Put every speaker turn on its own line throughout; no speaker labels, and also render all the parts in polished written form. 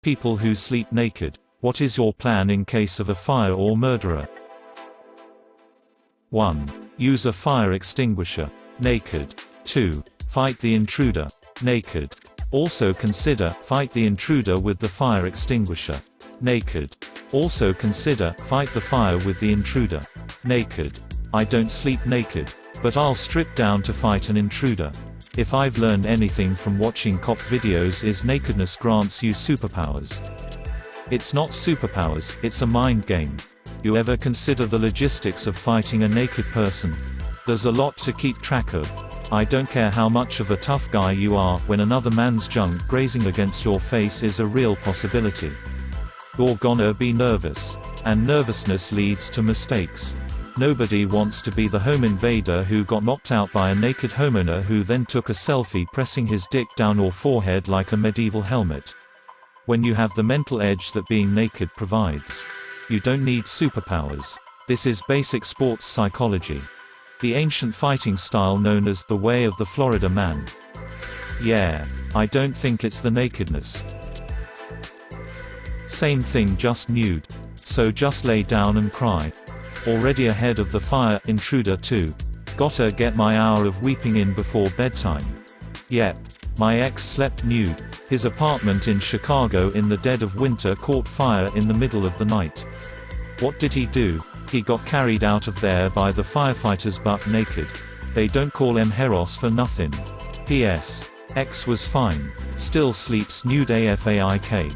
People who sleep naked. What is your plan in case of a fire or murderer? 1. Use a fire extinguisher. Naked. 2. Fight the intruder. Naked. Also consider, fight the intruder with the fire extinguisher. Naked. Also consider, fight the fire with the intruder. Naked. I don't sleep naked, but I'll strip down to fight an intruder. If I've learned anything from watching cop videos is nakedness grants you superpowers. It's not superpowers, it's a mind game. You ever consider the logistics of fighting a naked person? There's a lot to keep track of. I don't care how much of a tough guy you are, when another man's junk grazing against your face is a real possibility. You're gonna be nervous. And nervousness leads to mistakes. Nobody wants to be the home invader who got knocked out by a naked homeowner who then took a selfie pressing his dick down your forehead like a medieval helmet. When you have the mental edge that being naked provides, you don't need superpowers. This is basic sports psychology. The ancient fighting style known as the way of the Florida man. Yeah, I don't think it's the nakedness. Same thing, just nude. So just lay down and cry. Already ahead of the fire, intruder 2. Gotta get my hour of weeping in before bedtime. Yep. My ex slept nude. His apartment in Chicago in the dead of winter caught fire in the middle of the night. What did he do? He got carried out of there by the firefighters butt naked. They don't call him Heros for nothing. P.S. Ex was fine. Still sleeps nude AFAIK.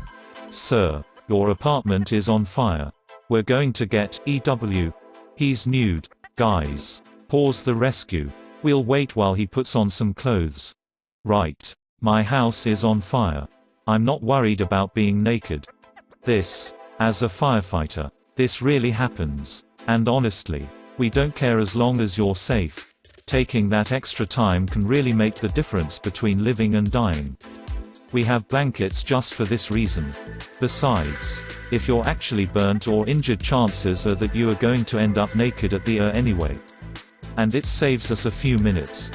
Sir, your apartment is on fire. We're going to get EW. He's nude. Guys. Pause the rescue. We'll wait while he puts on some clothes. Right. My house is on fire. I'm not worried about being naked. This. As a firefighter. This really happens. And honestly, we don't care as long as you're safe. Taking that extra time can really make the difference between living and dying. We have blankets just for this reason. Besides, if you're actually burnt or injured, chances are that you are going to end up naked at the anyway. And it saves us a few minutes.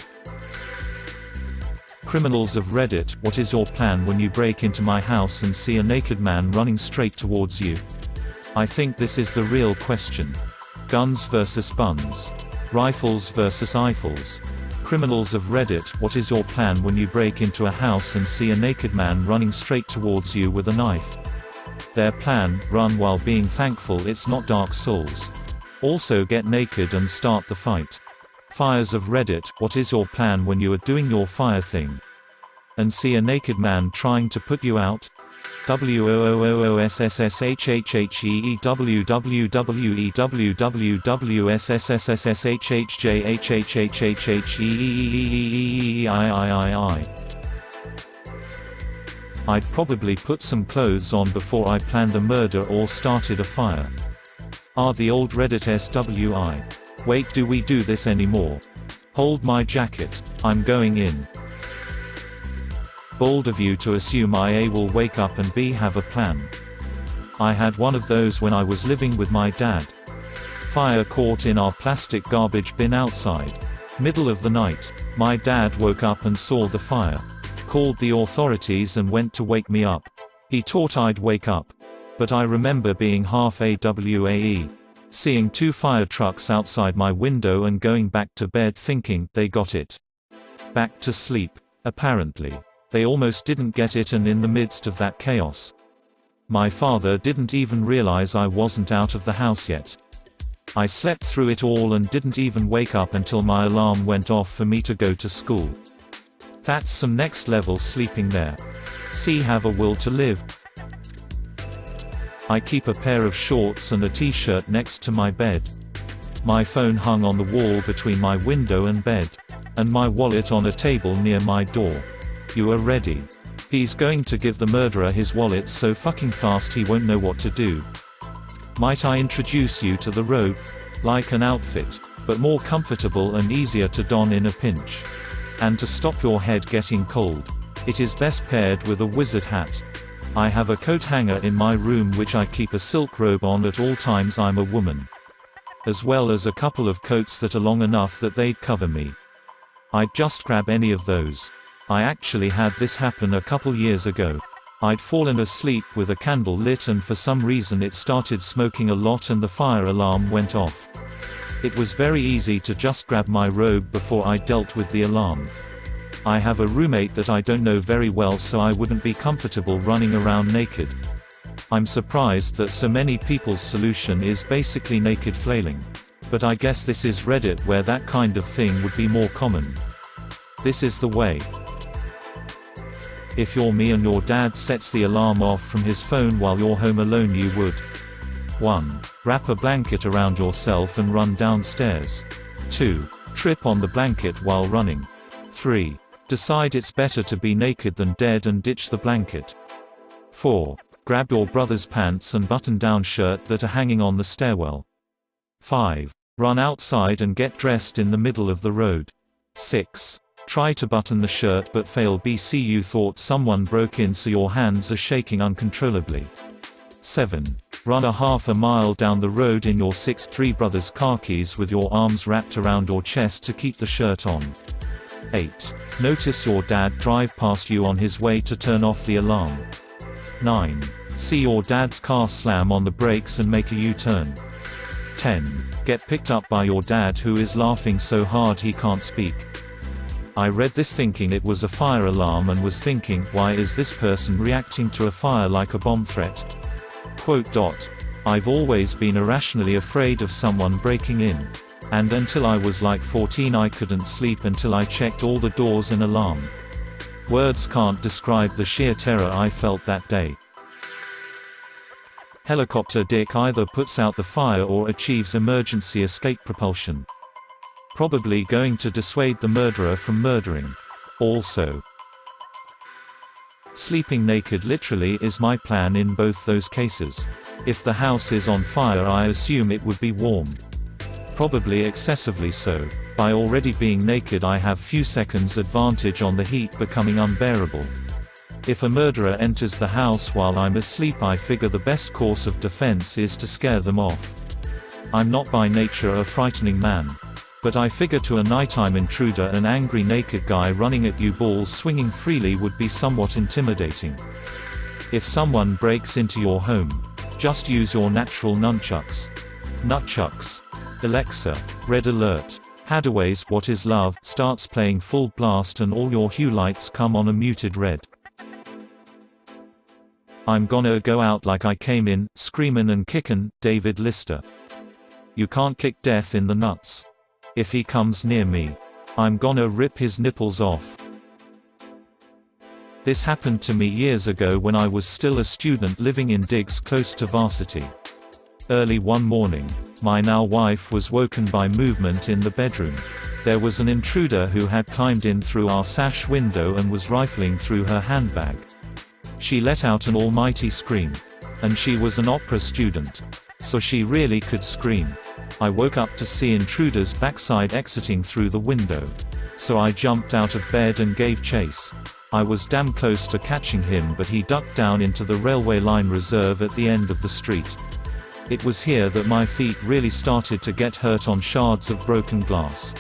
Criminals of Reddit, what is your plan when you break into my house and see a naked man running straight towards you? I think this is the real question. Guns versus buns. Rifles versus Eiffels. Criminals of Reddit, what is your plan when you break into a house and see a naked man running straight towards you with a knife? Their plan, run while being thankful it's not Dark Souls. Also get naked and start the fight. Fires of Reddit, what is your plan when you are doing your fire thing and see a naked man trying to put you out? I'd probably put some clothes on before I planned a murder or started a fire. The old Reddit SWI. Wait, do we do this anymore? Hold my jacket. I'm going in. Bold of you to assume I A will wake up and B have a plan. I had one of those when I was living with my dad. Fire caught in our plastic garbage bin outside. Middle of the night. My dad woke up and saw the fire. Called the authorities and went to wake me up. He thought I'd wake up. But I remember being half AWAE. Seeing 2 fire trucks outside my window and going back to bed thinking they got it. Back to sleep. Apparently. They almost didn't get it, and in the midst of that chaos, my father didn't even realize I wasn't out of the house yet. I slept through it all and didn't even wake up until my alarm went off for me to go to school. That's some next level sleeping there. See, have a will to live. I keep a pair of shorts and a t-shirt next to my bed. My phone hung on the wall between my window and bed. And my wallet on a table near my door. You are ready. He's going to give the murderer his wallet so fucking fast he won't know what to do. Might I introduce you to the robe? Like an outfit, but more comfortable and easier to don in a pinch. And to stop your head getting cold, it is best paired with a wizard hat. I have a coat hanger in my room which I keep a silk robe on at all times. I'm a woman. As well as a couple of coats that are long enough that they'd cover me. I'd just grab any of those. I actually had this happen a couple years ago. I'd fallen asleep with a candle lit and for some reason it started smoking a lot and the fire alarm went off. It was very easy to just grab my robe before I dealt with the alarm. I have a roommate that I don't know very well, so I wouldn't be comfortable running around naked. I'm surprised that so many people's solution is basically naked flailing. But I guess this is Reddit where that kind of thing would be more common. This is the way. If you're me and your dad sets the alarm off from his phone while you're home alone, you would 1. Wrap a blanket around yourself and run downstairs. 2. Trip on the blanket while running. 3. Decide it's better to be naked than dead and ditch the blanket. 4. Grab your brother's pants and button-down shirt that are hanging on the stairwell. 5. Run outside and get dressed in the middle of the road. 6. Try to button the shirt but fail. BC you thought someone broke in so your hands are shaking uncontrollably. 7. Run a half a mile down the road in your 6'3" brother's khakis with your arms wrapped around your chest to keep the shirt on. 8. Notice your dad drive past you on his way to turn off the alarm. 9. See your dad's car slam on the brakes and make a U-turn. 10. Get picked up by your dad who is laughing so hard he can't speak. I read this thinking it was a fire alarm and was thinking, why is this person reacting to a fire like a bomb threat? I've always been irrationally afraid of someone breaking in. And until I was like 14 I couldn't sleep until I checked all the doors and alarm. Words can't describe the sheer terror I felt that day. Helicopter Dick either puts out the fire or achieves emergency escape propulsion. Probably going to dissuade the murderer from murdering. Also, sleeping naked literally is my plan in both those cases. If the house is on fire I assume it would be warm. Probably excessively so. By already being naked I have few seconds advantage on the heat becoming unbearable. If a murderer enters the house while I'm asleep I figure the best course of defense is to scare them off. I'm not by nature a frightening man. But I figure to a nighttime intruder an angry naked guy running at you balls swinging freely would be somewhat intimidating. If someone breaks into your home, just use your natural nunchucks. Nutchucks. Alexa, red alert. Hadaway's What Is Love starts playing full blast and all your hue lights come on a muted red. I'm gonna go out like I came in, screamin' and kickin', David Lister. You can't kick death in the nuts. If he comes near me, I'm gonna rip his nipples off. This happened to me years ago when I was still a student living in digs close to varsity. Early one morning, my now wife was woken by movement in the bedroom. There was an intruder who had climbed in through our sash window and was rifling through her handbag. She let out an almighty scream. And she was an opera student. So she really could scream. I woke up to see intruder's backside exiting through the window. So I jumped out of bed and gave chase. I was damn close to catching him but he ducked down into the railway line reserve at the end of the street. It was here that my feet really started to get hurt on shards of broken glass.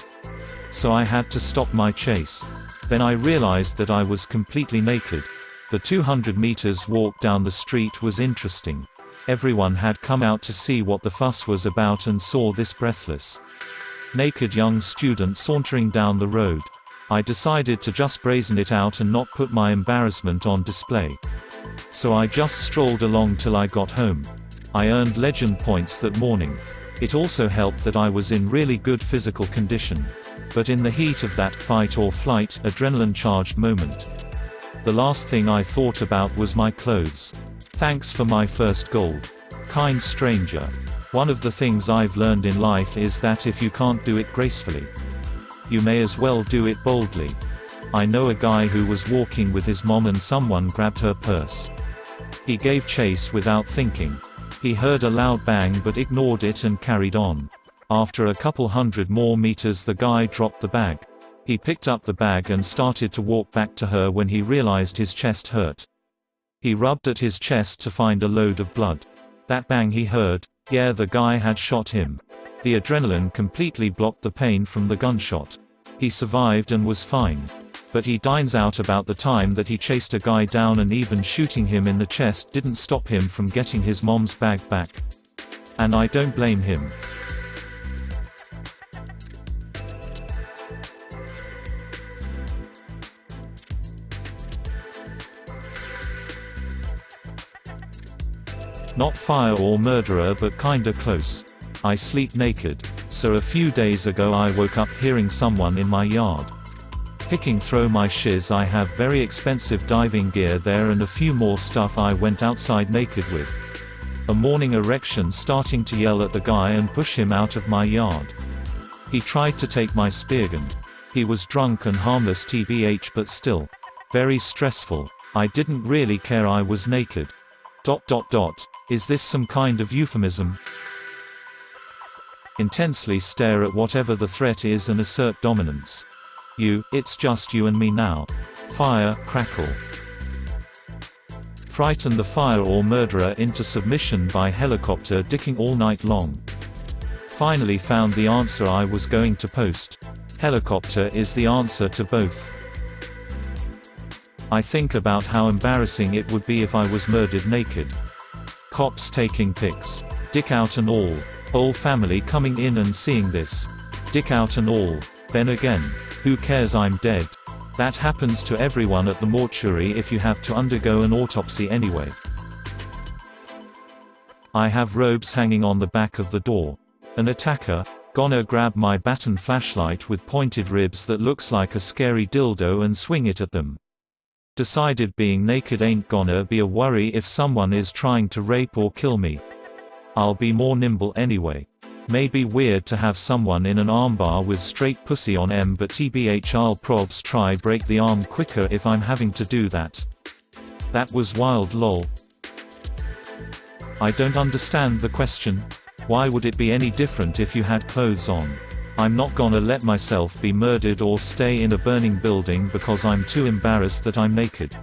So I had to stop my chase. Then I realized that I was completely naked. The 200 meters walk down the street was interesting. Everyone had come out to see what the fuss was about and saw this breathless, naked young student sauntering down the road. I decided to just brazen it out and not put my embarrassment on display. So I just strolled along till I got home. I earned legend points that morning. It also helped that I was in really good physical condition. But in the heat of that fight or flight, adrenaline-charged moment, the last thing I thought about was my clothes. Thanks for my first gold. Kind stranger. One of the things I've learned in life is that if you can't do it gracefully, you may as well do it boldly. I know a guy who was walking with his mom and someone grabbed her purse. He gave chase without thinking. He heard a loud bang but ignored it and carried on. After a couple hundred more meters the guy dropped the bag. He picked up the bag and started to walk back to her when he realized his chest hurt. He rubbed at his chest to find a load of blood. That bang he heard, yeah, the guy had shot him. The adrenaline completely blocked the pain from the gunshot. He survived and was fine. But he dines out about the time that he chased a guy down, and even shooting him in the chest didn't stop him from getting his mom's bag back. And I don't blame him. Not fire or murderer, but kinda close. I sleep naked. So a few days ago I woke up hearing someone in my yard picking through my shiz. I have very expensive diving gear there and a few more stuff I went outside naked with. A morning erection, starting to yell at the guy and push him out of my yard. He tried to take my speargun. He was drunk and harmless tbh, but still. Very stressful. I didn't really care I was naked. ... Is this some kind of euphemism? Intensely stare at whatever the threat is and assert dominance. It's just you and me now. Fire, crackle. Frighten the fire or murderer into submission by helicopter dicking all night long. Finally found the answer I was going to post. Helicopter is the answer to both. I think about how embarrassing it would be if I was murdered naked. Cops taking pics. Dick out and all. Whole family coming in and seeing this. Dick out and all. Then again, who cares, I'm dead. That happens to everyone at the mortuary if you have to undergo an autopsy anyway. I have robes hanging on the back of the door. An attacker, gonna grab my baton flashlight with pointed ribs that looks like a scary dildo and swing it at them. Decided being naked ain't gonna be a worry if someone is trying to rape or kill me. I'll be more nimble anyway. Maybe weird to have someone in an armbar with straight pussy on M, but tbh I'll probs try break the arm quicker if I'm having to do that. That was wild lol. I don't understand the question. Why would it be any different if you had clothes on? I'm not gonna let myself be murdered or stay in a burning building because I'm too embarrassed that I'm naked.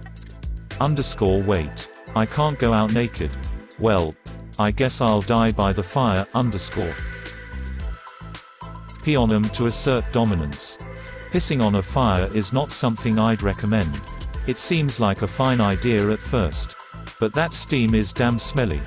Wait. I can't go out naked. Well, I guess I'll die by the fire. Pee on 'em to assert dominance. Pissing on a fire is not something I'd recommend. It seems like a fine idea at first. But that steam is damn smelly.